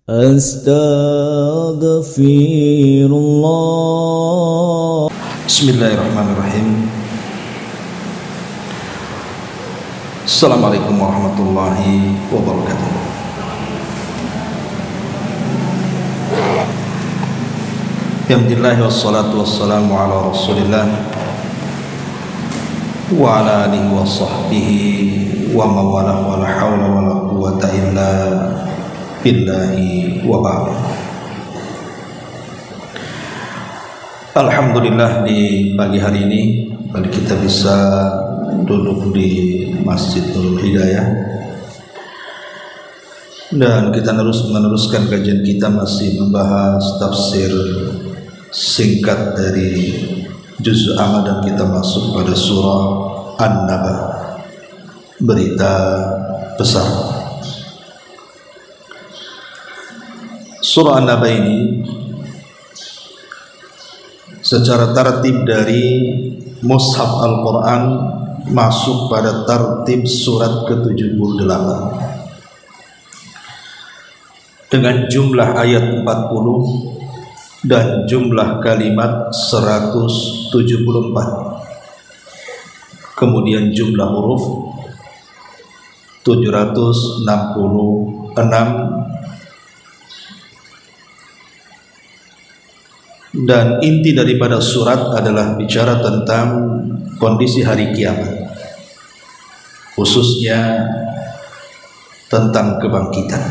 Astaghfirullah. Bismillahirrahmanirrahim. Assalamualaikum warahmatullahi wabarakatuh. Alhamdulillah wassalatu wassalamu ala rasulillah wa ala alihi wa sahbihi wa mawalah wa la hawla wa la quwwata illa billahi wa ba'd. Alhamdulillah, di pagi hari ini kita bisa duduk di Masjidul Hidayah dan kita meneruskan kajian kita, masih membahas tafsir singkat dari juz amma, dan kita masuk pada surah An-Naba, berita besar. Surah An-Naba ini secara tertib dari mushaf Al-Quran masuk pada tertib surat ke-78 dengan jumlah ayat 40 dan jumlah kalimat 174, kemudian jumlah huruf 766, dan inti daripada surat adalah bicara tentang kondisi hari kiamat, khususnya tentang kebangkitan.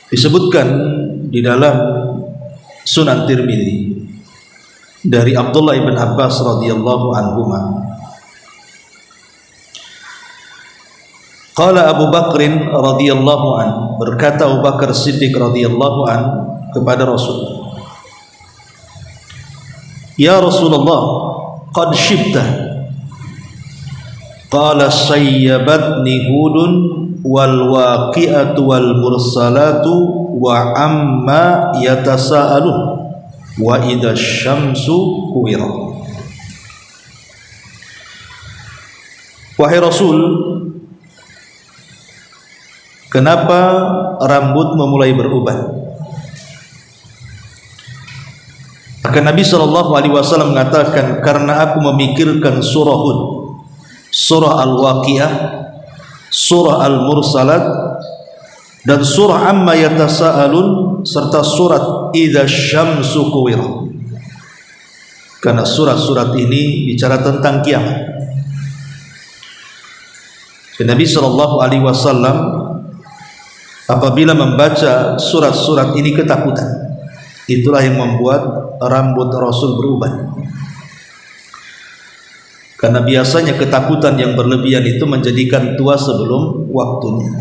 Disebutkan di dalam Sunan Tirmidzi dari Abdullah ibn Abbas radhiyallahu anhuma, qala Abu Bakrin radhiyallahu an, berkata Abu Bakar Siddiq radhiyallahu an kepada Rasul, ya Rasulullah, qad shibta. Qala sayyabatni hudun wal waqi'atu wal mursalatu wa amma yatasaalun wa idza syamsu kuwirat. Wahai Rasul, kenapa rambut memulai beruban? Maka Nabi SAW mengatakan, karena aku memikirkan surah Hud, surah Al-Waqi'ah, surah Al-Mursalat, dan surah Amma Yatasaalun, serta surat Idza Syamsu Kuwirat. Karena surat-surat ini bicara tentang kiamat. Dan Nabi SAW apabila membaca surat-surat ini ketakutan. Itulah yang membuat rambut Rasul beruban. Karena biasanya ketakutan yang berlebihan itu menjadikan tua sebelum waktunya.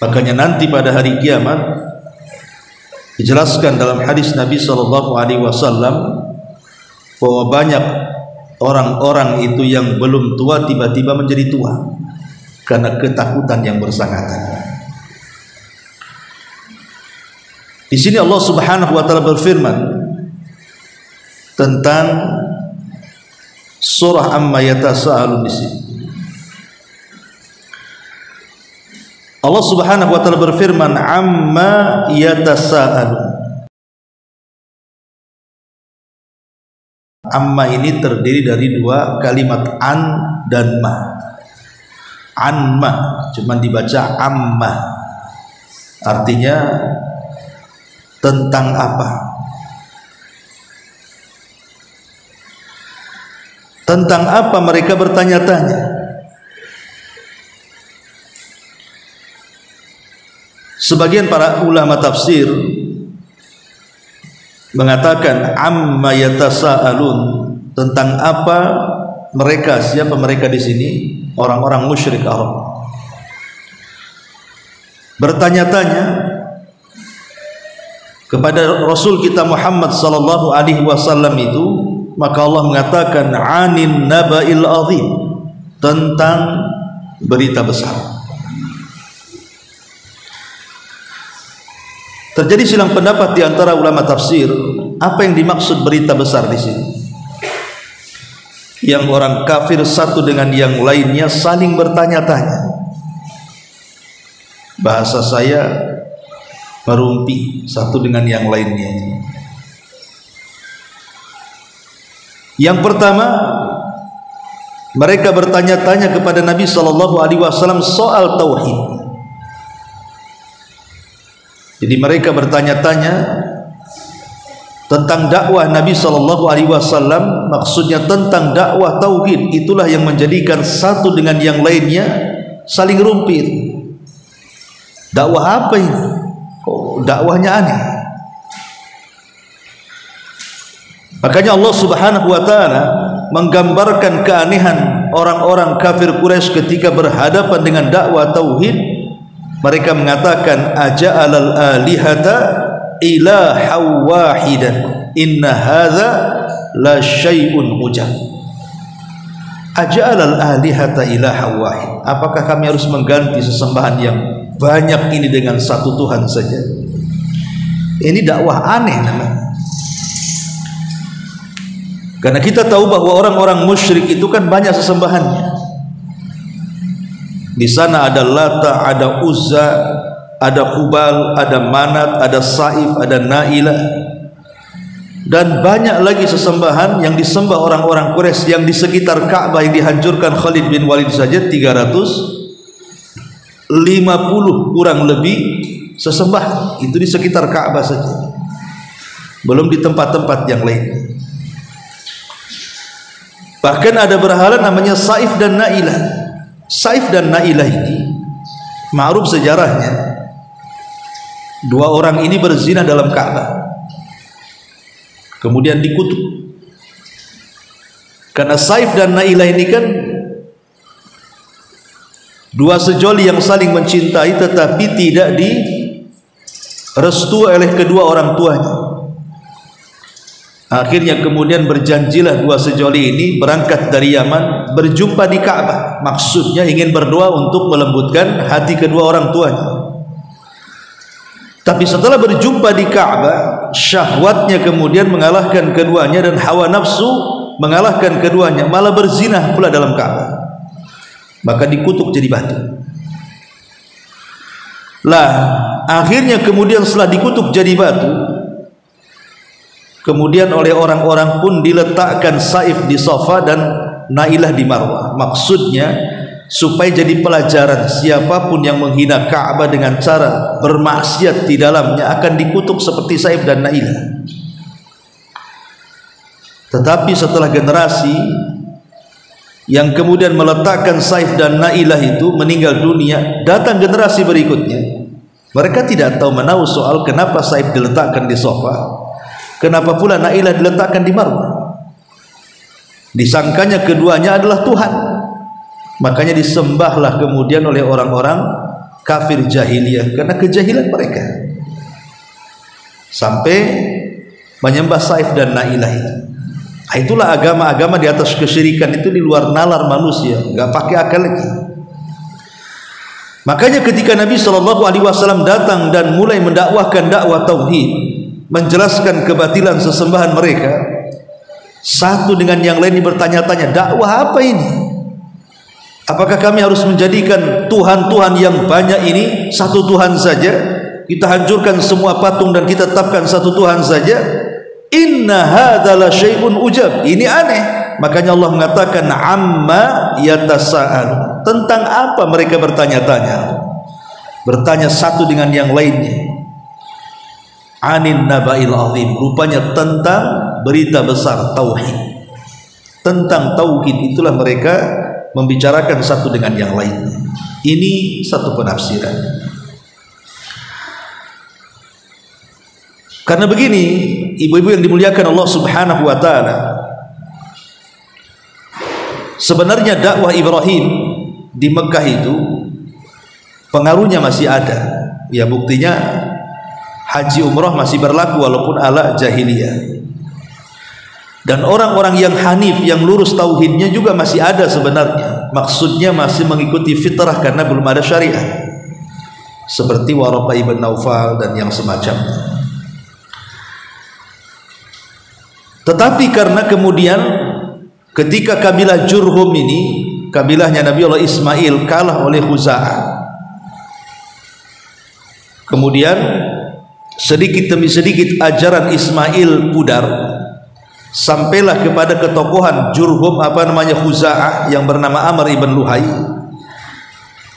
Makanya nanti pada hari kiamat dijelaskan dalam hadis Nabi SAW bahwa banyak orang-orang itu yang belum tua tiba-tiba menjadi tua karena ketakutan yang bersangkutan. Di sini Allah Subhanahu wa taala berfirman tentang surah Amma Yatasaalun di sini. Allah Subhanahu wa taala berfirman, Amma Yatasaalun. Amma ini terdiri dari dua kalimat, an dan ma. Anma cuma dibaca amma, artinya tentang apa? Tentang apa mereka bertanya-tanya? Sebagian para ulama tafsir mengatakan amma yatasaalun, tentang apa mereka, siapa mereka di sini? Orang-orang musyrik Arab bertanya-tanya kepada Rasul kita Muhammad sallallahu alaihi wasallam itu. Maka Allah mengatakan anin naba'il azim, tentang berita besar. Terjadi silang pendapat di antara ulama tafsir, apa yang dimaksud berita besar di sini? yang orang kafir satu dengan yang lainnya saling bertanya-tanya. Bahasa saya merumpi satu dengan yang lainnya. Yang pertama, mereka bertanya-tanya kepada Nabi SAW soal tauhid. Jadi mereka bertanya-tanya tentang dakwah Nabi SAW, maksudnya tentang dakwah tauhid. Itulah yang menjadikan satu dengan yang lainnya saling rumpit. Dakwah apa ini? Oh, dakwahnya aneh. Makanya Allah Subhanahu wa taala menggambarkan keanehan orang-orang kafir Quraisy ketika berhadapan dengan dakwah tauhid. Mereka mengatakan aja'alal alihata ilaha wahidan inna hadza la syai'un ujab. Aja'alal alihata ilaha wahid. Apakah kami harus mengganti sesembahan yang banyak ini dengan satu Tuhan saja? Ini dakwah aneh namanya. Karena kita tahu bahwa orang-orang musyrik itu kan banyak sesembahannya. Di sana ada Lata, ada Uzza, ada Hubal, ada Manat, ada Saif, ada Nailah, dan banyak lagi sesembahan yang disembah orang-orang Quraisy yang di sekitar Ka'bah yang dihancurkan Khalid bin Walid saja 350 kurang lebih sesembahan itu di sekitar Ka'bah saja, belum di tempat-tempat yang lain. Bahkan ada berhala namanya Saif dan Nailah. Saif dan Nailah ini ma'ruf sejarahnya, dua orang ini berzina dalam Ka'bah, kemudian dikutuk. Karena Saif dan Nailah ini kan dua sejoli yang saling mencintai tetapi tidak direstui oleh kedua orang tuanya. Akhirnya kemudian berjanjilah dua sejoli ini berangkat dari Yaman, berjumpa di Ka'bah. Maksudnya ingin berdoa untuk melembutkan hati kedua orang tuanya. Tapi setelah berjumpa di Ka'bah, syahwatnya kemudian mengalahkan keduanya dan hawa nafsu mengalahkan keduanya, malah berzina pula dalam Ka'bah. Maka dikutuk jadi batu. Lah, akhirnya kemudian setelah dikutuk jadi batu, kemudian oleh orang-orang pun diletakkan Saif di Safa dan Nailah di Marwah. Maksudnya supaya jadi pelajaran, siapapun yang menghina Ka'bah dengan cara bermaksiat di dalamnya akan dikutuk seperti Saif dan Nailah. Tetapi setelah generasi yang kemudian meletakkan Saif dan Nailah itu meninggal dunia, datang generasi berikutnya. Mereka tidak tahu menahu soal kenapa Saif diletakkan di Safa, kenapa pula Nailah diletakkan di Marwah. Disangkanya keduanya adalah Tuhan, makanya disembahlah kemudian oleh orang-orang kafir jahiliyah karena kejahilan mereka, sampai menyembah Saif dan Nailah itu. Itulah agama-agama di atas kesyirikan itu di luar nalar manusia, nggak pakai akal lagi. Makanya ketika Nabi SAW datang dan mulai mendakwahkan dakwah tauhid, menjelaskan kebatilan sesembahan mereka, satu dengan yang lain bertanya-tanya, dakwah apa ini? Apakah kami harus menjadikan Tuhan-Tuhan yang banyak ini satu Tuhan saja? Kita hancurkan semua patung dan kita tetapkan satu Tuhan saja? Inna hadza la syai'un ujab. Ini aneh. Makanya Allah mengatakan amma yatasa'al. Tentang apa mereka bertanya-tanya? Bertanya satu dengan yang lainnya. Anin naba'il azim. Rupanya tentang berita besar tauhid. Tentang tauhid itulah mereka membicarakan satu dengan yang lainnya. Ini satu penafsiran. Karena begini, ibu-ibu yang dimuliakan Allah Subhanahu wa taala, sebenarnya dakwah Ibrahim di Mekah itu pengaruhnya masih ada. Ya, buktinya haji umrah masih berlaku walaupun ala jahiliyah. Dan orang-orang yang hanif, yang lurus tauhidnya juga masih ada sebenarnya. Maksudnya masih mengikuti fitrah karena belum ada syariat. Seperti Waraqah ibn Naufal dan yang semacamnya. Tetapi karena kemudian ketika kabilah Jurhum ini, kabilahnya Nabi Allah Ismail, kalah oleh Khuza'ah. Kemudian sedikit demi sedikit ajaran Ismail pudar, sampailah kepada ketokohan Jurhum, Khuza'ah, yang bernama Amr ibn Luhai.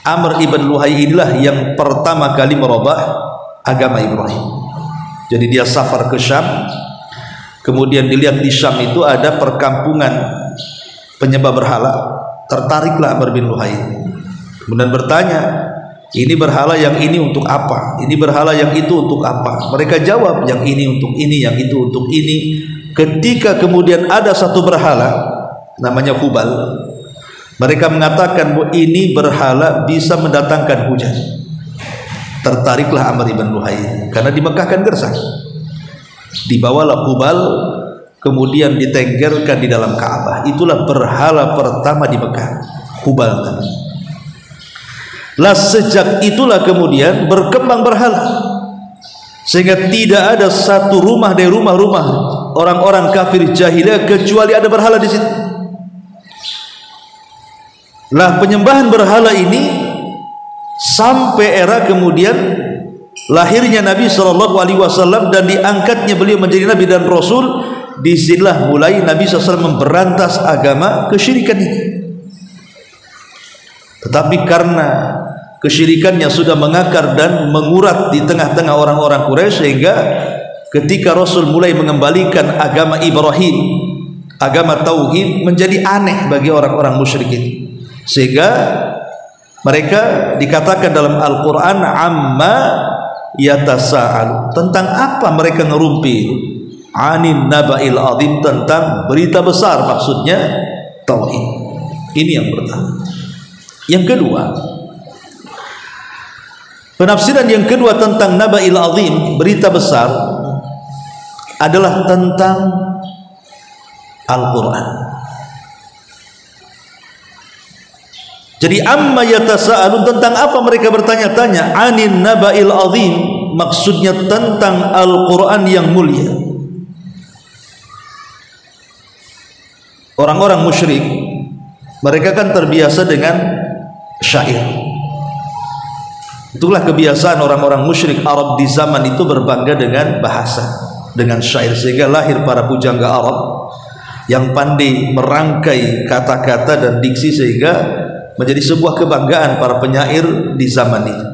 Amr ibn Luhai inilah yang pertama kali merubah agama Ibrahim. Jadi dia safar ke Syam, kemudian dilihat di Syam itu ada perkampungan penyembah berhala, tertariklah Amr bin Luhai, kemudian bertanya, ini berhala yang ini untuk apa? Ini berhala yang itu untuk apa? Mereka jawab, yang ini untuk ini, yang itu untuk ini. Ketika kemudian ada satu berhala namanya Hubal, mereka mengatakan bahwa ini berhala bisa mendatangkan hujan. Tertariklah Amr ibn Luhai, karena di Mekah kan gersang. Dibawalah Hubal, kemudian ditenggerkan di dalam Ka'bah. Itulah berhala pertama di Mekah, Hubal tadi. Lah sejak itulah kemudian berkembang berhala, sehingga tidak ada satu rumah dari rumah-rumah orang-orang kafir jahiliyah kecuali ada berhala di situ. Lah penyembahan berhala ini sampai era kemudian lahirnya Nabi SAW dan diangkatnya beliau menjadi Nabi dan Rasul. Disinilah mulai Nabi SAW memberantas agama kesyirikan ini. Tetapi karena kesyirikannya sudah mengakar dan mengurat di tengah-tengah orang-orang Quraisy, sehingga ketika Rasul mulai mengembalikan agama Ibrahim, agama tauhid, menjadi aneh bagi orang-orang musyrik ini, sehingga mereka dikatakan dalam Al-Quran amma yatasa'alu, tentang apa mereka ngerumpi, anin naba'il azim, tentang berita besar, maksudnya tauhid. Ini yang pertama. Yang kedua, penafsiran yang kedua tentang naba'il azim, berita besar, adalah tentang Al-Quran. Jadi amma yatasa'alun, tentang apa mereka bertanya-tanya, anin naba'il azim, maksudnya tentang Al-Quran yang mulia. Orang-orang musyrik, mereka kan terbiasa dengan syair. Itulah kebiasaan orang-orang musyrik Arab di zaman itu, berbangga dengan bahasa, dengan syair, sehingga lahir para pujangga Arab yang pandai merangkai kata-kata dan diksi, sehingga menjadi sebuah kebanggaan para penyair di zaman itu.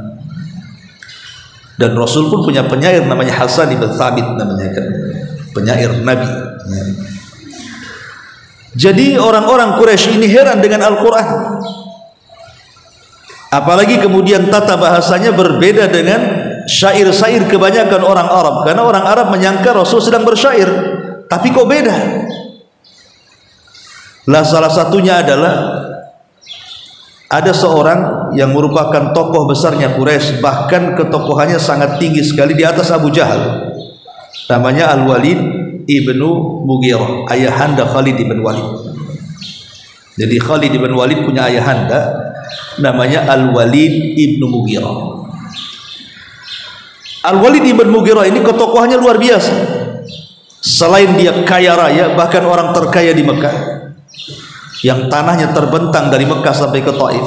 Dan Rasul pun punya penyair namanya Hasan ibn Thabit, namanya kan, penyair Nabi. Jadi orang-orang Quraisy ini heran dengan Al-Quran, apalagi kemudian tata bahasanya berbeda dengan syair-syair kebanyakan orang Arab, karena orang Arab menyangka Rasul sedang bersyair, tapi kok beda. Lah salah satunya adalah ada seorang yang merupakan tokoh besarnya Quraisy, bahkan ketokohannya sangat tinggi sekali di atas Abu Jahal, namanya Al-Walid ibnu Mughirah, ayahanda Khalid ibn Walid. Jadi Khalid ibn Walid punya ayahanda namanya Al-Walid ibnu Mughirah. Al-Walid ibn Mughirah ini ketokohannya luar biasa. Selain dia kaya raya, bahkan orang terkaya di Mekah, yang tanahnya terbentang dari Mekah sampai ke Taif,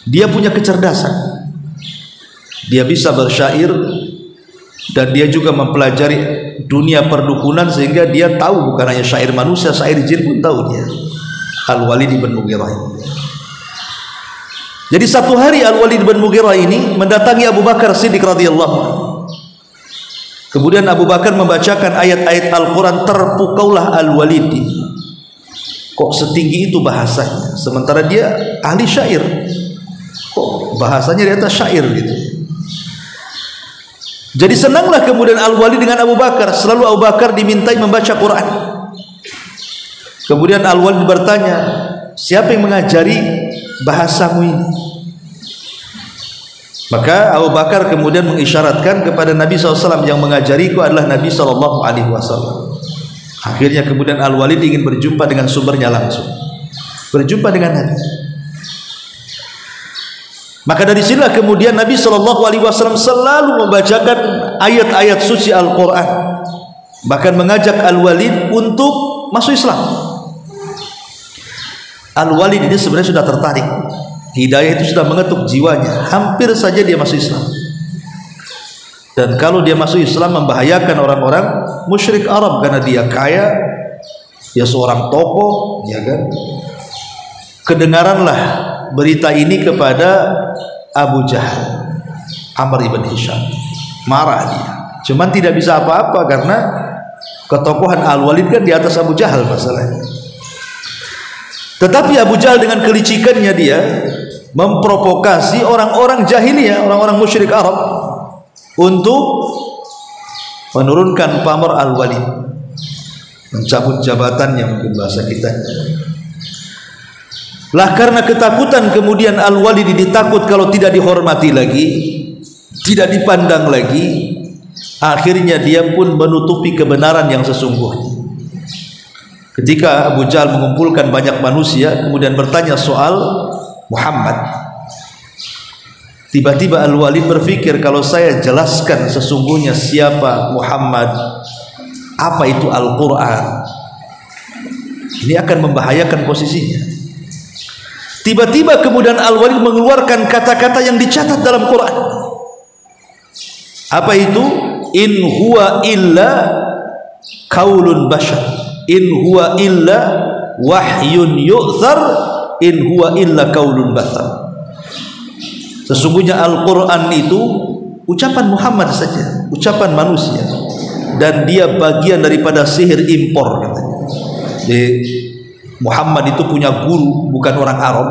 dia punya kecerdasan, dia bisa bersyair, dan dia juga mempelajari dunia perdukunan, sehingga dia tahu bukan hanya syair manusia, syair jin pun tahu dia. Al-Walid ibn Mughirah. Jadi satu hari Al-Walid ibn Mughirah ini mendatangi Abu Bakar Siddiq radhiyallahu anhu. Kemudian Abu Bakar membacakan ayat-ayat Al-Quran, terpukaulah Al-Walid ini. Kok setinggi itu bahasanya, sementara dia ahli syair, kok bahasanya di atas syair gitu. Jadi senanglah kemudian Al-Walid dengan Abu Bakar. Selalu Abu Bakar dimintai membaca Quran. Kemudian Al-Walid bertanya, siapa yang mengajari bahasamu ini? Maka Abu Bakar kemudian mengisyaratkan kepada Nabi SAW, yang mengajariku adalah Nabi SAW. Akhirnya kemudian Al-Walid ingin berjumpa dengan sumbernya langsung, berjumpa dengan Nabi. Maka dari sinilah kemudian Nabi SAW selalu membacakan ayat-ayat suci Al-Quran, bahkan mengajak Al-Walid untuk masuk Islam. Al-Walid ini sebenarnya sudah tertarik, hidayah itu sudah mengetuk jiwanya, hampir saja dia masuk Islam. Dan kalau dia masuk Islam membahayakan orang-orang musyrik Arab karena dia kaya, dia seorang tokoh, ya kan. Kedengaranlah berita ini kepada Abu Jahal, Amr ibn Hisham. Marah dia, cuman tidak bisa apa-apa karena ketokohan Al-Walid kan di atas Abu Jahal masalahnya. Tetapi Abu Jahal dengan kelicikannya dia memprovokasi orang-orang jahiliyah, orang-orang musyrik Arab untuk menurunkan pamor Al-Walid, mencabut jabatannya, mungkin bahasa kita. Lah karena ketakutan kemudian Al-Walid ditakut kalau tidak dihormati lagi, tidak dipandang lagi, akhirnya dia pun menutupi kebenaran yang sesungguhnya. Ketika Abu Jahal mengumpulkan banyak manusia kemudian bertanya soal Muhammad, tiba-tiba Al-Walid berpikir, kalau saya jelaskan sesungguhnya siapa Muhammad, apa itu Al-Quran, ini akan membahayakan posisinya. Tiba-tiba kemudian Al-Walid mengeluarkan kata-kata yang dicatat dalam Quran. Apa itu? In huwa illa qaulun bashar, in huwa illa wahyun yu'thar, in huwa illa qaulun bashar. Sesungguhnya Al-Quran itu ucapan Muhammad saja, ucapan manusia, dan dia bagian daripada sihir impor katanya. Muhammad itu punya guru, bukan orang Arab,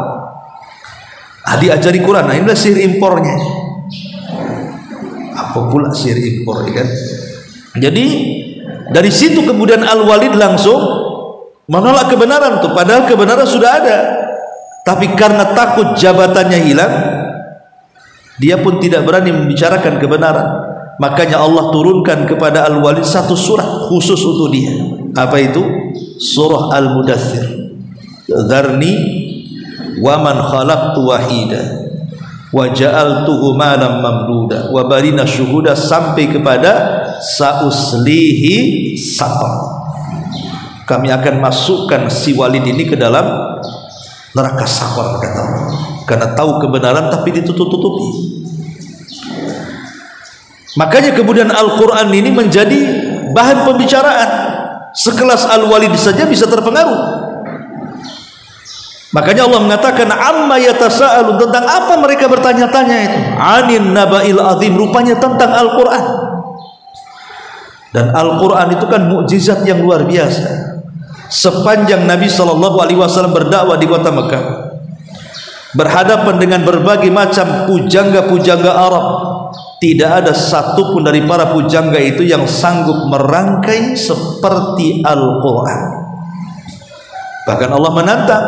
diajari Quran. Nah, inilah sihir impornya. Apa pula sihir impor, ya kan? Jadi dari situ kemudian Al-Walid langsung menolak kebenaran tuh, padahal kebenaran sudah ada, tapi karena takut jabatannya hilang, dia pun tidak berani membicarakan kebenaran. Makanya Allah turunkan kepada Al-Walid satu surat khusus untuk dia. Apa itu? Surah Al-Mudaththir. Dzarni wa man khalaqtu wahida wa ja'altuhu malam mamduda wa barina syuhuda, sampai kepada sauslihi saqar. Kami akan masukkan si Walid ini ke dalam neraka saqar, kata Allah, karena tahu kebenaran tapi ditutup-tutupi. Makanya kemudian Al-Quran ini menjadi bahan pembicaraan. Sekelas Al-Walid saja bisa terpengaruh. Makanya Allah mengatakan amma yatasa'alun, tentang apa mereka bertanya-tanya itu? Anin naba'il azim, rupanya tentang Al-Quran. Dan Al-Quran itu kan mukjizat yang luar biasa. Sepanjang Nabi SAW berdakwah di kota Mekah, berhadapan dengan berbagai macam pujangga-pujangga Arab, tidak ada satupun dari para pujangga itu yang sanggup merangkai seperti Al-Quran. Bahkan Allah menantang,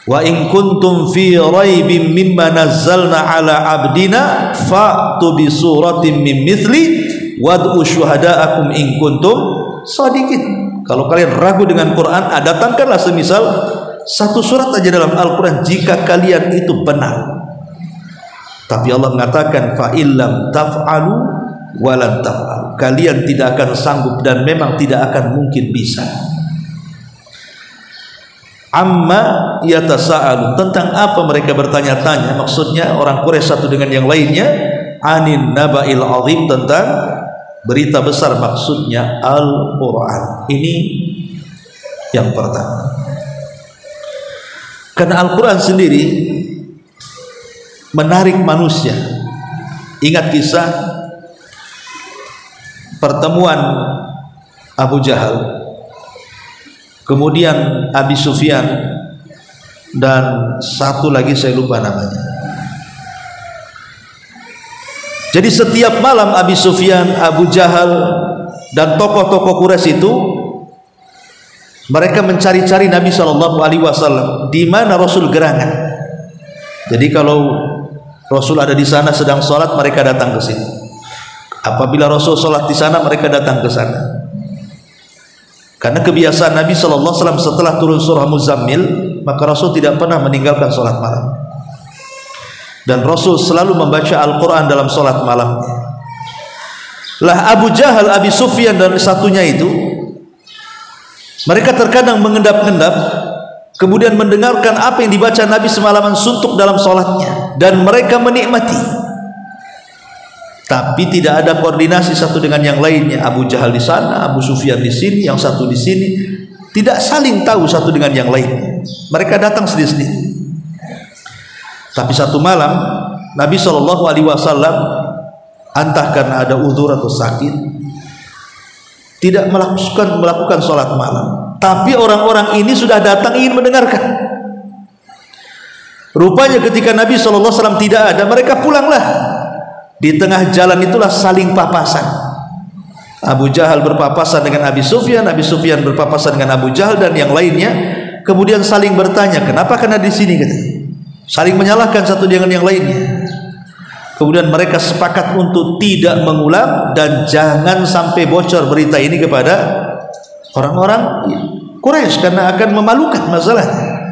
wa in kuntum fi raibin mimma nazzalna ala abdina fa'tu bi suratin min mithli wad'u syuhada'akum in kuntum shadiqin. Kalau kalian ragu dengan Quran, datangkanlah semisal satu surat aja dalam Al-Quran jika kalian itu benar. Tapi Allah mengatakan fa illam taf'alu walan taf'alu, kalian tidak akan sanggup dan memang tidak akan mungkin bisa. Amma yatasa'alu, tentang apa mereka bertanya-tanya? Maksudnya orang Quraisy satu dengan yang lainnya. Anin naba'il azim, tentang berita besar, maksudnya Al-Quran. Ini yang pertama. Karena Al-Quran sendiri menarik manusia. Ingat kisah pertemuan Abu Jahal, kemudian Abi Sufyan, dan satu lagi saya lupa namanya. Jadi setiap malam Abi Sufyan, Abu Jahal, dan tokoh-tokoh Quraisy itu mereka mencari-cari Nabi SAW di mana Rasul gerangan. Jadi kalau Rasul ada di sana sedang sholat, mereka datang ke sini. Apabila Rasul sholat di sana, mereka datang ke sana. Karena kebiasaan Nabi SAW setelah turun surah Muzammil, maka Rasul tidak pernah meninggalkan sholat malam. Dan Rasul selalu membaca Al-Quran dalam sholat malam. Lah Abu Jahal, Abi Sufyan, dan satunya itu Mereka terkadang mengendap-endap, kemudian mendengarkan apa yang dibaca Nabi semalaman suntuk dalam sholatnya, dan mereka menikmati, tapi tidak ada koordinasi satu dengan yang lainnya. Abu Jahal di sana, Abu Sufyan di sini, yang satu di sini, tidak saling tahu satu dengan yang lainnya. Mereka datang sendiri-sendiri. Tapi satu malam Nabi SAW, entah karena ada uzur atau sakit, tidak melakukan sholat malam. Tapi orang-orang ini sudah datang ingin mendengarkan. Rupanya ketika Nabi SAW tidak ada, mereka pulanglah. Di tengah jalan itulah saling papasan. Abu Jahal berpapasan dengan Abi Sufyan, Abi Sufyan berpapasan dengan Abu Jahal dan yang lainnya. Kemudian saling bertanya, kenapa kena di sini? Saling menyalahkan satu dengan yang lainnya. Kemudian mereka sepakat untuk tidak mengulang dan jangan sampai bocor berita ini kepada orang-orang Quraisy, karena akan memalukan masalahnya.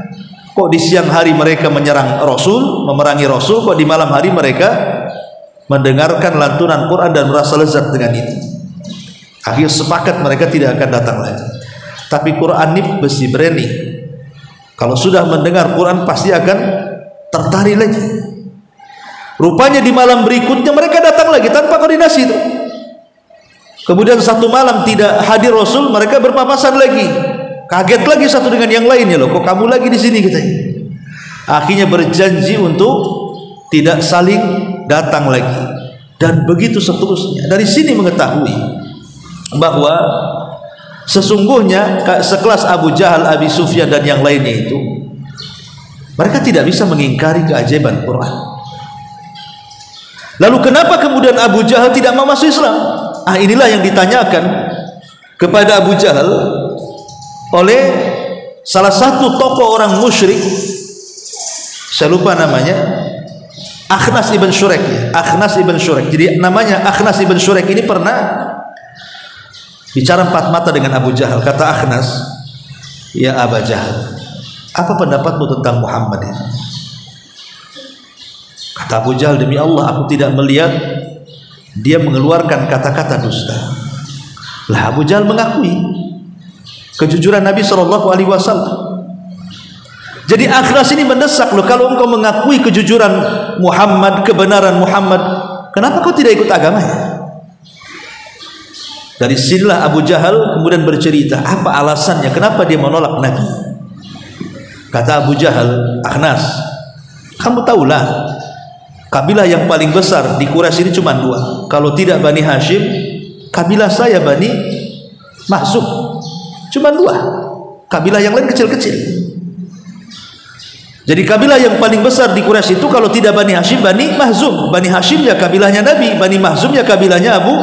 Kok di siang hari mereka menyerang Rasul, memerangi Rasul, kok di malam hari mereka mendengarkan lantunan Quran dan merasa lezat dengan itu. Akhirnya sepakat mereka tidak akan datang lagi. Tapi Quran ini besi berani, kalau sudah mendengar Quran pasti akan tertarik lagi. Rupanya di malam berikutnya mereka datang lagi tanpa koordinasi itu. Kemudian satu malam tidak hadir Rasul, mereka berpapasan lagi. Kaget lagi satu dengan yang lainnya, loh kok kamu lagi di sini kita. Akhirnya berjanji untuk tidak saling datang lagi, dan begitu seterusnya. Dari sini mengetahui bahwa sesungguhnya sekelas Abu Jahal, Abi Sufyan dan yang lainnya itu, mereka tidak bisa mengingkari keajaiban Quran. Lalu kenapa kemudian Abu Jahal tidak mau masuk Islam? Inilah yang ditanyakan kepada Abu Jahal oleh salah satu tokoh orang musyrik, saya lupa namanya, Akhnas ibn Syurek. Akhnas ibn Syurek. Jadi namanya Akhnas ibn Syurek ini pernah bicara empat mata dengan Abu Jahal. Kata Akhnas, ya Abu Jahal, apa pendapatmu tentang Muhammad ini? Kata Abu Jahal, demi Allah aku tidak melihat dia mengeluarkan kata-kata dusta. Lah Abu Jahal mengakui kejujuran Nabi SAW. Jadi Akhnas ini mendesak, loh kalau engkau mengakui kejujuran Muhammad, kebenaran Muhammad, kenapa kau tidak ikut agamanya? Dari sinilah Abu Jahal kemudian bercerita apa alasannya kenapa dia menolak Nabi. Kata Abu Jahal, Akhnas, kamu tahulah kabilah yang paling besar di Quraisy ini cuma dua. Kalau tidak Bani Hashim, kabilah saya Bani Mahzum. Cuma dua. Kabilah yang lain kecil-kecil. Jadi kabilah yang paling besar di Quraisy itu kalau tidak Bani Hashim, Bani Mahzum. Bani Hashim ya kabilahnya Nabi, Bani Mahzum ya kabilahnya Abu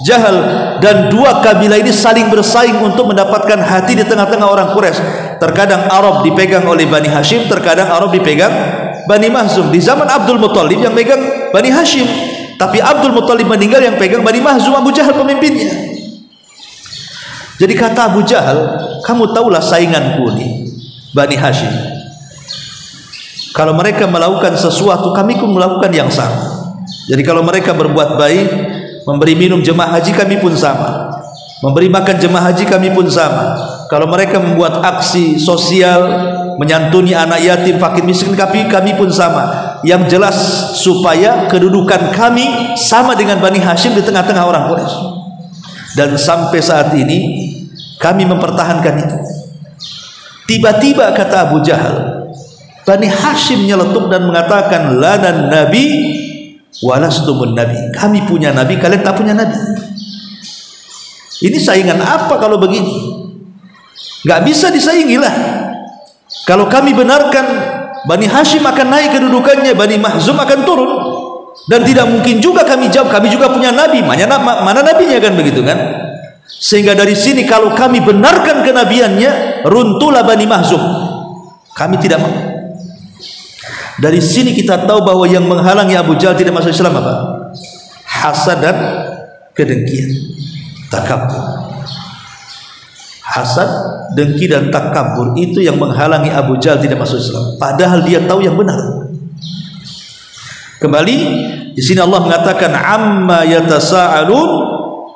Jahal. Dan dua kabilah ini saling bersaing untuk mendapatkan hati di tengah-tengah orang Quraisy. Terkadang Arab dipegang oleh Bani Hashim, terkadang Arab dipegang Bani Mahzum. Di zaman Abdul Muttalib yang pegang Bani Hashim, tapi Abdul Muttalib meninggal yang pegang Bani Mahzum, Abu Jahal pemimpinnya. Jadi kata Abu Jahal, kamu tahulah sainganku nih, Bani Hashim. Kalau mereka melakukan sesuatu, kami pun melakukan yang sama. Jadi kalau mereka berbuat baik, memberi minum jemaah haji, kami pun sama. Memberi makan jemaah haji, kami pun sama. Kalau mereka membuat aksi sosial, menyantuni anak yatim, fakir miskin, kami pun sama. Yang jelas supaya kedudukan kami sama dengan Bani Hashim di tengah-tengah orang Quraisy. Dan sampai saat ini kami mempertahankan itu. Tiba-tiba kata Abu Jahal, Bani Hashim nyeletuk dan mengatakan, lana nabi walastumun nabi. Kami punya nabi, kalian tak punya nabi. Ini saingan apa kalau begini? Gak bisa disaingi lah. Kalau kami benarkan, Bani Hashim akan naik kedudukannya, Bani Mahzum akan turun. Dan tidak mungkin juga kami jawab, kami juga punya nabi. Mana nabinya kan begitu kan? Sehingga dari sini kalau kami benarkan kenabiannya, runtuhlah Bani Mahzum. Kami tidak mau. Dari sini kita tahu bahwa yang menghalangi Abu Jahal tidak masuk Islam apa? Hasad dan kedengkian, takabur. Hasad, dengki dan takabur itu yang menghalangi Abu Jahal tidak masuk Islam. Padahal dia tahu yang benar. Kembali di sini Allah mengatakan amma yatasaalun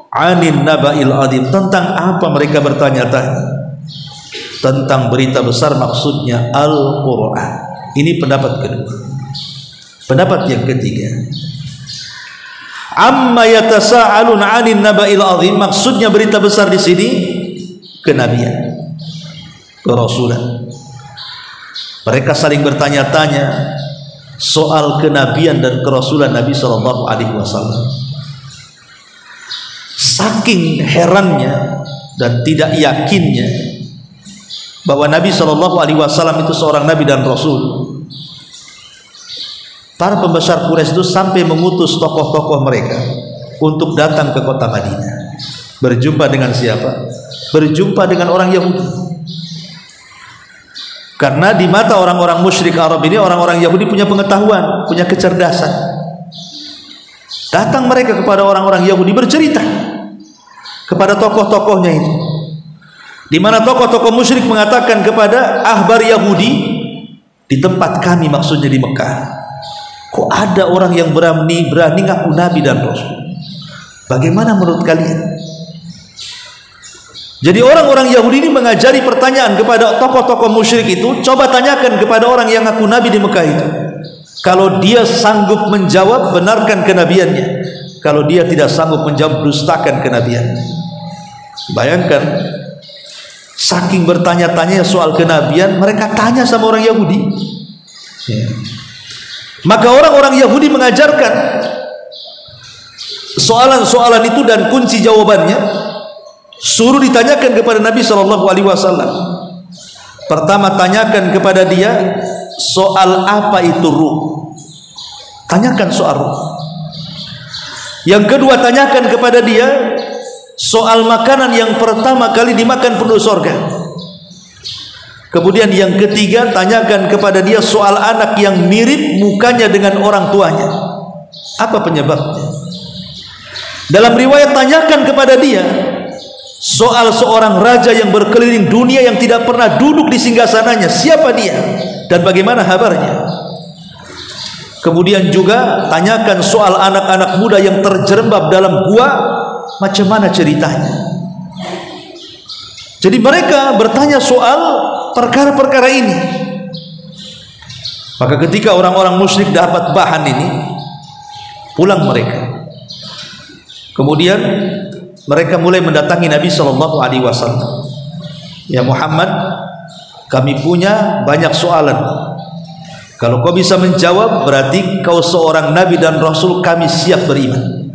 'anin naba'il 'adzim, tentang apa mereka bertanya-tanya? tentang berita besar maksudnya Al-Quran. Ini pendapat kedua. Pendapat yang ketiga, amma yatasa'alun 'anil naba'il 'azim, maksudnya berita besar di sini kenabian, kerasulan. Mereka saling bertanya-tanya soal kenabian dan kerasulan Nabi sallallahu alaihi wasallam. Saking herannya dan tidak yakinnya bahwa Nabi sallallahu alaihi wasallam itu seorang nabi dan rasul, para pembesar Quraisy itu sampai mengutus tokoh-tokoh mereka untuk datang ke kota Madinah. Berjumpa dengan siapa? Berjumpa dengan orang Yahudi. Karena di mata orang-orang musyrik Arab ini, orang-orang Yahudi punya pengetahuan, punya kecerdasan. Datang mereka kepada orang-orang Yahudi bercerita kepada tokoh-tokohnya itu, di mana tokoh-tokoh musyrik mengatakan kepada ahbar Yahudi di tempat kami, maksudnya di Mekah, kok ada orang yang berani ngaku nabi dan rasul? Bagaimana menurut kalian? Jadi orang-orang Yahudi ini mengajari pertanyaan kepada tokoh-tokoh musyrik itu. Coba tanyakan kepada orang yang ngaku nabi di Mekah itu, kalau dia sanggup menjawab, benarkan kenabiannya. Kalau dia tidak sanggup menjawab, dustakan kenabiannya. Bayangkan, saking bertanya-tanya soal kenabian, mereka tanya sama orang Yahudi. Maka orang-orang Yahudi mengajarkan soalan-soalan itu dan kunci jawabannya. Suruh ditanyakan kepada Nabi sallallahu alaihi wasallam. Pertama, tanyakan kepada dia soal apa itu ruh. Tanyakan soal ruh. Yang kedua, tanyakan kepada dia soal makanan yang pertama kali dimakan penduduk surga. Kemudian yang ketiga, tanyakan kepada dia soal anak yang mirip mukanya dengan orang tuanya. Apa penyebabnya? Dalam riwayat, tanyakan kepada dia soal seorang raja yang berkeliling dunia yang tidak pernah duduk di singgasananya. Siapa dia dan bagaimana kabarnya? Kemudian juga tanyakan soal anak-anak muda yang terjerembab dalam gua, macam mana ceritanya. Jadi mereka bertanya soal perkara-perkara ini. Maka ketika orang-orang musyrik dapat bahan ini, pulang mereka. Kemudian mereka mulai mendatangi Nabi sallallahu alaihi wasallam. Ya Muhammad, kami punya banyak soalan. Kalau kau bisa menjawab, berarti kau seorang nabi dan rasul, kami siap beriman.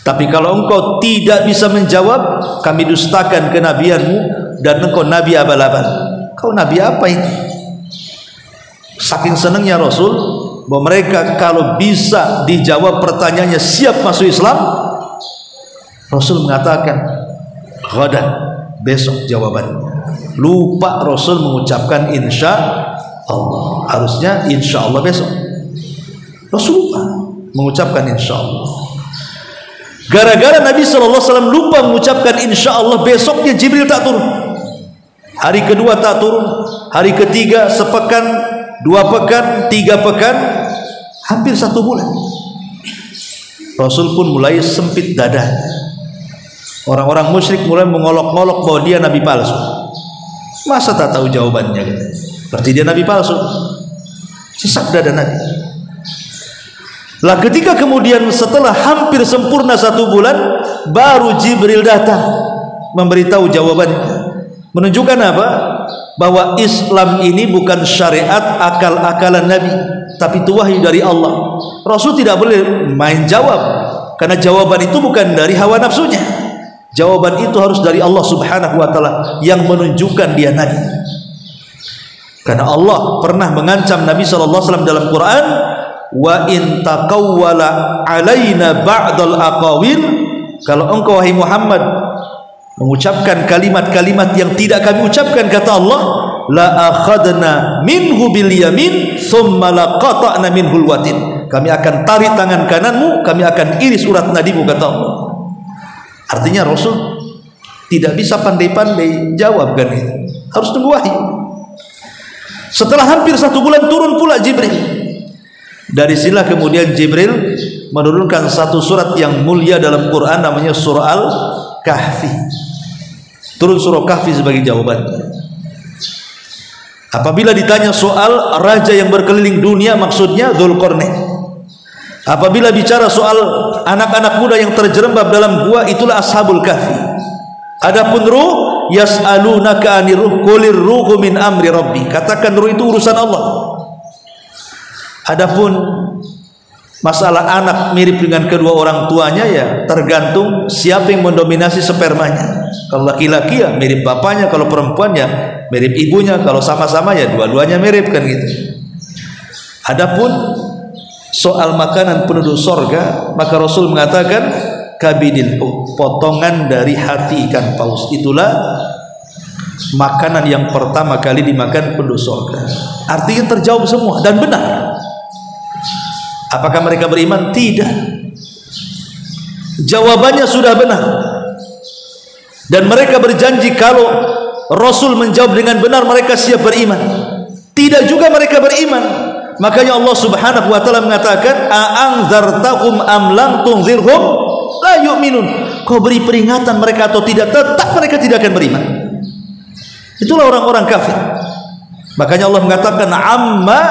Tapi kalau engkau tidak bisa menjawab, kami dustakan kenabianmu dan engkau nabi abal-abal. Kau nabi apa ini? Saking senangnya Rasul bahwa mereka kalau bisa dijawab pertanyaannya siap masuk Islam. Rasul mengatakan ghadan, besok jawabannya. Lupa Rasul mengucapkan insya Allah. Harusnya insya Allah besok. Rasul lupa mengucapkan insya Allah. Gara-gara Nabi SAW lupa mengucapkan insya Allah, besoknya Jibril tak turun. Hari kedua tak turun, hari ketiga sepekan, 2 pekan, 3 pekan, hampir 1 bulan. Rasul pun mulai sempit dadanya. Orang-orang musyrik mulai mengolok-olok bahwa dia nabi palsu. Masa tak tahu jawabannya? Berarti dia nabi palsu. Sesak dada Nabi. Lah ketika kemudian setelah hampir sempurna 1 bulan, baru Jibril datang memberitahu jawabannya. Menunjukkan apa? Bahwa Islam ini bukan syariat akal-akalan Nabi, tapi itu wahyu dari Allah. Rasul tidak boleh main jawab, karena jawaban itu bukan dari hawa nafsunya. Jawaban itu harus dari Allah Subhanahu wa taala yang menunjukkan dia nabi. Karena Allah pernah mengancam Nabi sallallahu alaihi wasallam dalam Quran, wa in taqawwala alaina ba'dal aqawil, kalau engkau wahai Muhammad mengucapkan kalimat-kalimat yang tidak kami ucapkan, kata Allah, la akhadna minhu bil yamin thumma laqata'na minhul watin, kami akan tarik tangan kananmu, kami akan iris urat nadimu, kata Allah. Artinya Rasul tidak bisa pandai-pandai jawab, kan itu harus tunggu wahyu. Setelah hampir 1 bulan turun pula Jibril. Dari sinilah kemudian Jibril menurunkan 1 surat yang mulia dalam Quran, namanya surah Al-Kahfi. Turun surah Kahfi sebagai jawabannya. Apabila ditanya soal raja yang berkeliling dunia, maksudnya Dzulqarnain. Apabila bicara soal anak-anak muda yang terjerembab dalam gua, itulah Ashabul Kahfi. Adapun ruh, yas'alunaka 'anir ruh, qulir ruhu min amri rabbi. Katakan ruh itu urusan Allah. Adapun masalah anak mirip dengan kedua orang tuanya, ya tergantung siapa yang mendominasi spermanya. Kalau laki-laki ya mirip bapaknya, kalau perempuan ya mirip ibunya, kalau sama-sama ya dua-duanya mirip, kan gitu. Adapun soal makanan penduduk sorga, maka Rasul mengatakan kabidil, potongan dari hati ikan paus, itulah makanan yang pertama kali dimakan penduduk sorga. Artinya terjawab semua dan benar. Apakah mereka beriman? Tidak. Jawabannya sudah benar. Dan mereka berjanji kalau Rasul menjawab dengan benar, mereka siap beriman. Tidak juga mereka beriman. Makanya Allah Subhanahu wa taala mengatakan, "A'anzartahum am lam tunzirhum la yu'minun." Kau beri peringatan mereka atau tidak, tetap mereka tidak akan beriman. Itulah orang-orang kafir. Makanya Allah mengatakan, "Amma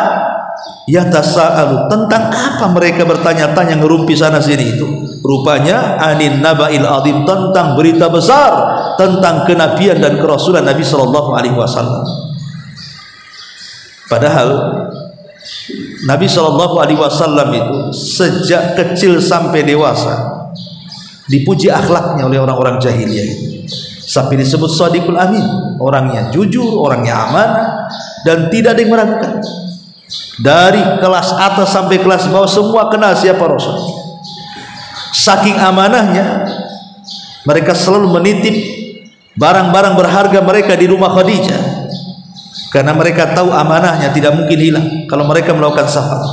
yatasaalu," tentang apa mereka bertanya-tanya, ngerumpi sana sini itu. Rupanya anin naba'il azim, tentang berita besar, tentang kenabian dan kerasulan Nabi sallallahu alaihi wasallam. Padahal Nabi sallallahu alaihi wasallam itu sejak kecil sampai dewasa dipuji akhlaknya oleh orang-orang jahiliyah, sampai disebut shadiqul amin, orangnya jujur, orangnya amanah, dan tidak ada yang meragukan. Dari kelas atas sampai kelas bawah semua kenal siapa Rasul. Saking amanahnya, mereka selalu menitip barang-barang berharga mereka di rumah Khadijah, karena mereka tahu amanahnya tidak mungkin hilang kalau mereka melakukan safar.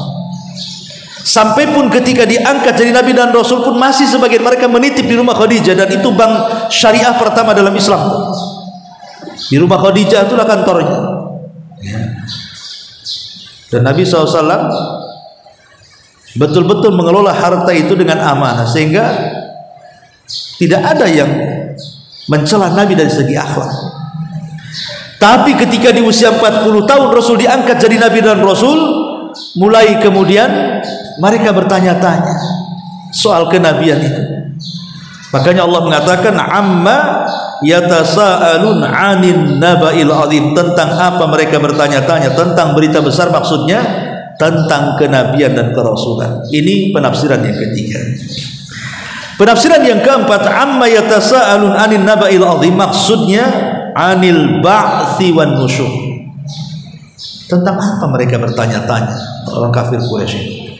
Sampai pun ketika diangkat jadi Nabi dan Rasul pun masih sebagian mereka menitip di rumah Khadijah, dan itu bank syariah pertama dalam Islam. Di rumah Khadijah itulah kantornya. Dan Nabi SAW betul-betul mengelola harta itu dengan amanah, sehingga tidak ada yang mencela Nabi dari segi akhlak. Tapi ketika di usia 40 tahun Rasul diangkat jadi Nabi dan Rasul, mulai kemudian mereka bertanya-tanya soal kenabian itu. Makanya Allah mengatakan, "Amma yatasaalun 'anin naba'il azim," tentang apa mereka bertanya-tanya, tentang berita besar, maksudnya tentang kenabian dan kerasulan. Ini penafsiran yang ketiga. Penafsiran yang keempat, "Amma yatasaalun 'anin naba'il azim," maksudnya 'anil ba'tsi wan nusyur. Tentang apa mereka bertanya-tanya orang kafir Quraisy?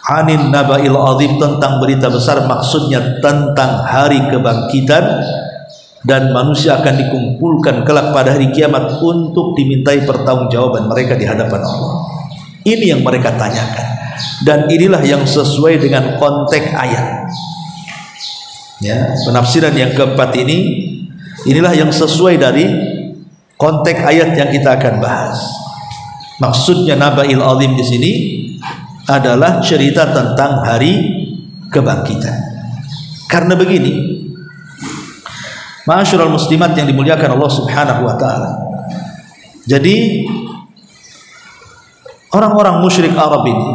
Anin naba'il azim, tentang berita besar, maksudnya tentang hari kebangkitan, dan manusia akan dikumpulkan kelak pada hari kiamat untuk dimintai pertanggungjawaban mereka di hadapan Allah. Ini yang mereka tanyakan, dan inilah yang sesuai dengan konteks ayat. Ya, penafsiran yang keempat ini, inilah yang sesuai dari konteks ayat yang kita akan bahas. Maksudnya naba'il azim di sini adalah cerita tentang hari kebangkitan. Karena begini, ma'asyiral muslimat yang dimuliakan Allah Subhanahu wa taala. Jadi orang-orang musyrik Arab ini,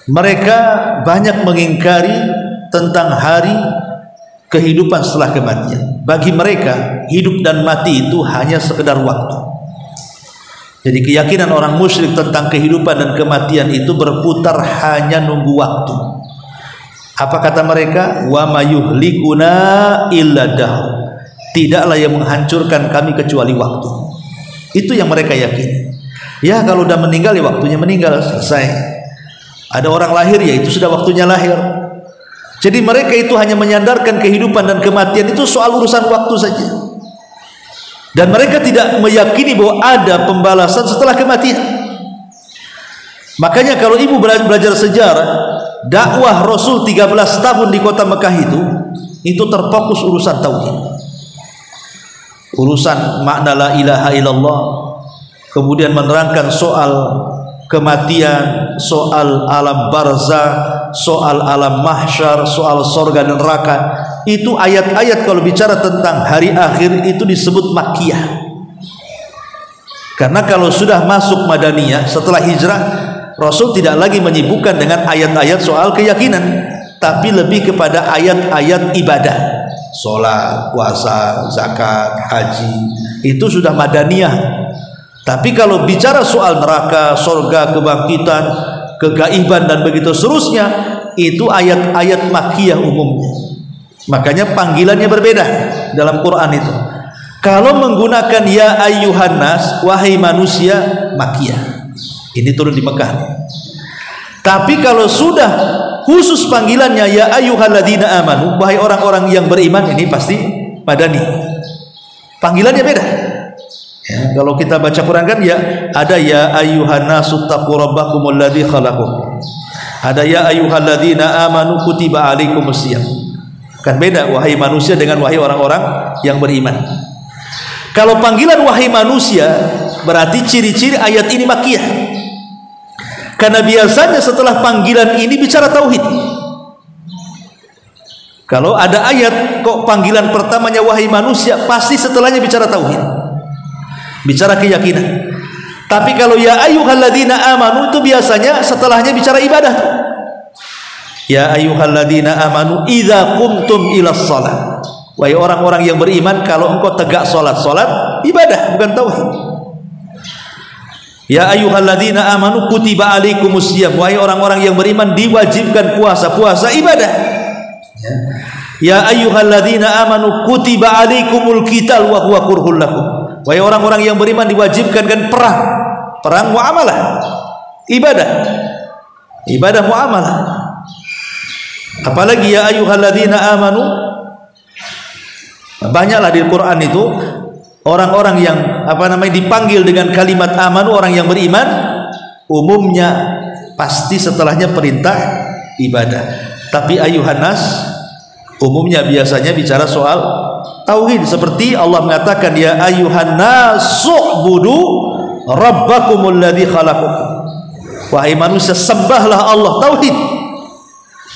mereka banyak mengingkari tentang hari kehidupan setelah kematian. Bagi mereka hidup dan mati itu hanya sekedar waktu. Jadi keyakinan orang musyrik tentang kehidupan dan kematian itu berputar hanya nunggu waktu. Apa kata mereka? Wa mayuhlikuna illa dahr. Tidaklah yang menghancurkan kami kecuali waktu. Itu yang mereka yakini. Ya kalau udah meninggal ya waktunya meninggal, selesai. Ada orang lahir ya itu sudah waktunya lahir. Jadi mereka itu hanya menyandarkan kehidupan dan kematian itu soal urusan waktu saja. Dan mereka tidak meyakini bahwa ada pembalasan setelah kematian. Makanya kalau ibu belajar sejarah, dakwah Rasul 13 tahun di kota Mekah itu terfokus urusan tauhid. Urusan makna la ilaha illallah, kemudian menerangkan soal kematian, soal alam barzah, soal alam mahsyar, soal surga dan neraka. Itu ayat-ayat kalau bicara tentang hari akhir itu disebut makkiyah. Karena kalau sudah masuk Madaniyah setelah hijrah, Rasul tidak lagi menyibukkan dengan ayat-ayat soal keyakinan, tapi lebih kepada ayat-ayat ibadah, sholat, puasa, zakat, haji. Itu sudah Madaniyah. Tapi kalau bicara soal neraka, surga, kebangkitan, kegaiban dan begitu seterusnya, itu ayat-ayat Makkiyah umumnya. Makanya panggilannya berbeda dalam Quran itu. Kalau menggunakan ya ayyuhan nas, wahai manusia, Makkiyah. Ini turun di Mekah. Tapi kalau sudah khusus panggilannya ya ayyuhalladzina amanu, wahai orang-orang yang beriman, ini pasti Madani. Panggilannya beda. Ya, kalau kita baca Quran kan ya ada ya ayyuhan nasu taqu rabbakumul ladzi khalaqakum. Ada ya ayyuhalladzina amanu kutiba alaikumusiyam. Kan beda wahai manusia dengan wahai orang-orang yang beriman. Kalau panggilan wahai manusia berarti ciri-ciri ayat ini Makkiyah. Karena biasanya setelah panggilan ini bicara tauhid. Kalau ada ayat kok panggilan pertamanya wahai manusia, pasti setelahnya bicara tauhid, bicara keyakinan. Tapi kalau ya ayyuhalladzina amanu itu biasanya setelahnya bicara ibadah. Ya ayyuhalladzina amanu idza qumtum ilas shalah. Wahai orang-orang yang beriman, kalau engkau tegak salat, salat ibadah bukan tauhid. Ya ayyuhalladzina amanu kutiba alaikumusiyam. Wahai orang-orang yang beriman, diwajibkan puasa, puasa ibadah. Ya ayyuhalladzina amanu kutiba alaikumul qital wa huwa kurhul lakum. Wahai orang-orang yang beriman, diwajibkan kan perang, perang muamalah, ibadah, ibadah muamalah. Apalagi ya ayyuhalladzina amanu, banyaklah di Quran itu orang-orang yang dipanggil dengan kalimat amanu, orang yang beriman, umumnya pasti setelahnya perintah ibadah. Tapi ayyuhan nas umumnya biasanya bicara soal tauhid, seperti Allah mengatakan ya ayyuhan nasu'budu rabbakumul ladzi khalaqakum. Wahai manusia, sembahlah Allah, tauhid.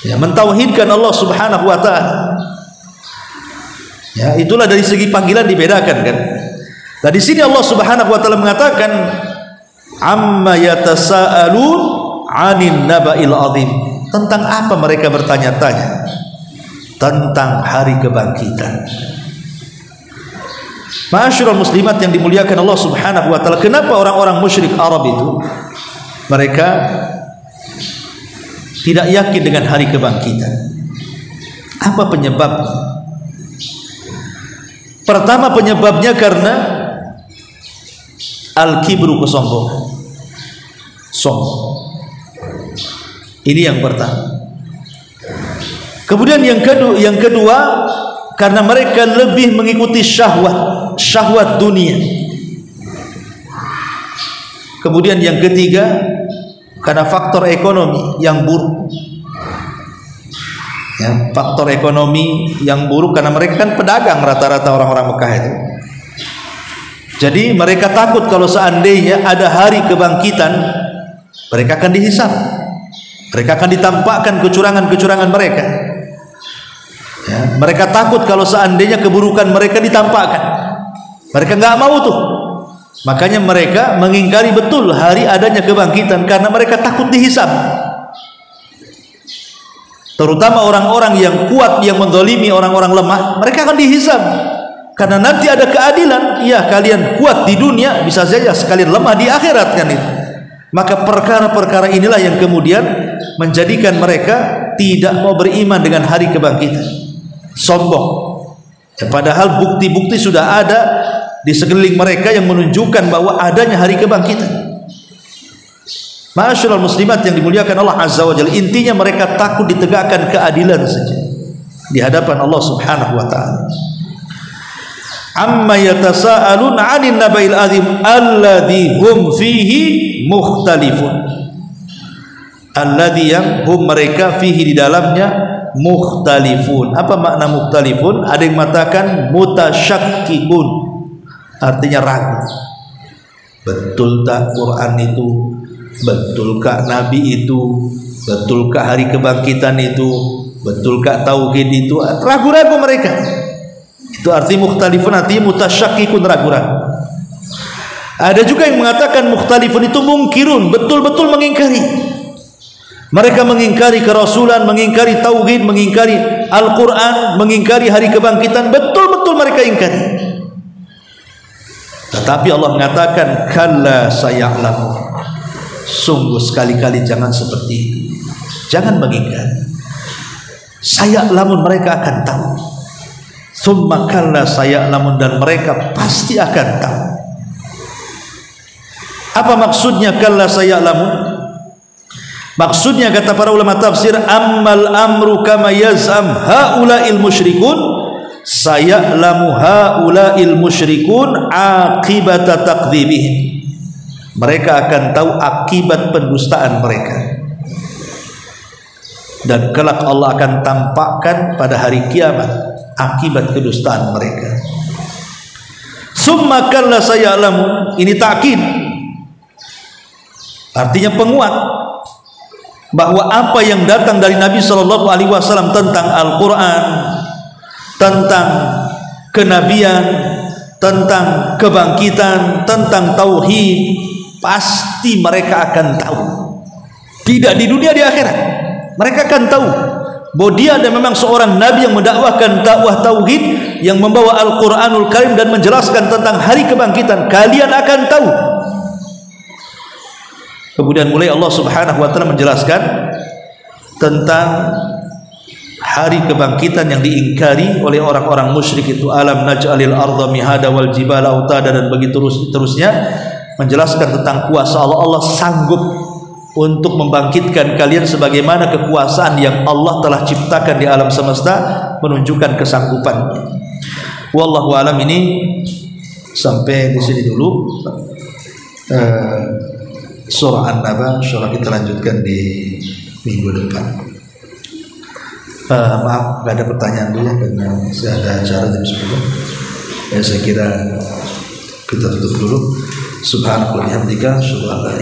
Ya, mentauhidkan Allah Subhanahu wa taala. Ya, itulah dari segi panggilan dibedakan kan. Nah, di sini Allah Subhanahu wa taala mengatakan amma yatasaalun 'anin naba'il 'adzim. Tentang apa mereka bertanya-tanya? Tentang hari kebangkitan. Ma'asyiral muslimat yang dimuliakan Allah Subhanahu wa taala, kenapa orang-orang musyrik Arab itu mereka tidak yakin dengan hari kebangkitan? Apa penyebabnya? Pertama penyebabnya karena al-kibru, kesombongan, sombong. Ini yang pertama. Kemudian yang kedua karena mereka lebih mengikuti syahwat dunia. Kemudian yang ketiga karena faktor ekonomi yang buruk. Ya, faktor ekonomi yang buruk karena mereka kan pedagang rata-rata orang-orang Mekah itu. Jadi mereka takut kalau seandainya ada hari kebangkitan, mereka akan dihisab, mereka akan ditampakkan kecurangan-kecurangan mereka. Ya, mereka takut kalau seandainya keburukan mereka ditampakkan, mereka nggak mau tuh. Makanya mereka mengingkari betul hari adanya kebangkitan karena mereka takut dihisab. Terutama orang-orang yang kuat yang mendolimi orang-orang lemah, mereka akan dihisab karena nanti ada keadilan. Ya, kalian kuat di dunia, bisa saja sekalian lemah di akhirat kan itu. Maka perkara-perkara inilah yang kemudian menjadikan mereka tidak mau beriman dengan hari kebangkitan, sombong. Ya, padahal bukti-bukti sudah ada di sekeliling mereka yang menunjukkan bahwa adanya hari kebangkitan. Ma'asyiral muslimat yang dimuliakan Allah Azza wa Jalla, intinya mereka takut ditegakkan keadilan saja di hadapan Allah Subhanahu wa taala. Amma yatasaalun 'anil naba'il 'adzim alladzi hum fihi mukhtalifun. Alladzi yang hum mereka fihi di dalamnya mukhtalifun. Apa makna mukhtalifun? Ada yang mengatakan mutasyakkikun, artinya ragu. Betul tak Quran itu? Betulkah Nabi itu? Betulkah hari kebangkitan itu? Betulkah tauhid itu? Ragu-ragu mereka. Itu arti mukhtalifun, arti mutasyakkikun, ragu-ragu. Ada juga yang mengatakan mukhtalifun itu mungkirun, betul-betul mengingkari. Mereka mengingkari kerasulan, mengingkari tauhid, mengingkari Al-Quran, mengingkari hari kebangkitan, betul-betul mereka ingkari. Tetapi Allah mengatakan, kalla saya'lamun, sungguh sekali-kali jangan seperti itu, jangan mengingkari. Saya'lamun, mereka akan tahu. Summa kalla saya'lamun, dan mereka pasti akan tahu. Apa maksudnya kalla saya'lamun? Maksudnya kata para ulama tafsir, ammal amru kama yaz'am haula'il musyrikun saya'lamu haula'il musyrikun aqibata takdzibihim. Mereka akan tahu akibat pendustaan mereka, dan kelak Allah akan tampakkan pada hari kiamat akibat kedustaan mereka. Summa kalla saya'lamun, ini ta'kid, artinya penguat bahwa apa yang datang dari Nabi Shallallahu Alaihi Wasallam tentang Al-Quran, tentang kenabian, tentang kebangkitan, tentang tauhid, pasti mereka akan tahu. Tidak di dunia, di akhirat mereka akan tahu bahwa dia ada memang seorang Nabi yang mendakwahkan dakwah tauhid, yang membawa Al-Quranul Karim dan menjelaskan tentang hari kebangkitan. Kalian akan tahu. Kemudian mulai Allah Subhanahu wa taala menjelaskan tentang hari kebangkitan yang diingkari oleh orang-orang musyrik itu. Alam naj'alil arda mihada wal jibala autada, dan begitu terusnya, menjelaskan tentang kuasa Allah. Allah sanggup untuk membangkitkan kalian sebagaimana kekuasaan yang Allah telah ciptakan di alam semesta, menunjukkan kesanggupannya. Wallahu alam. Ini sampai di sini dulu. Surah An-Naba insyaallah kita lanjutkan di minggu depan. Maaf, gak ada pertanyaan dulu ya, karena saya ada acara jam 10. Ya, saya kira kita tutup dulu. Subhanallah, bihamdika, syukur.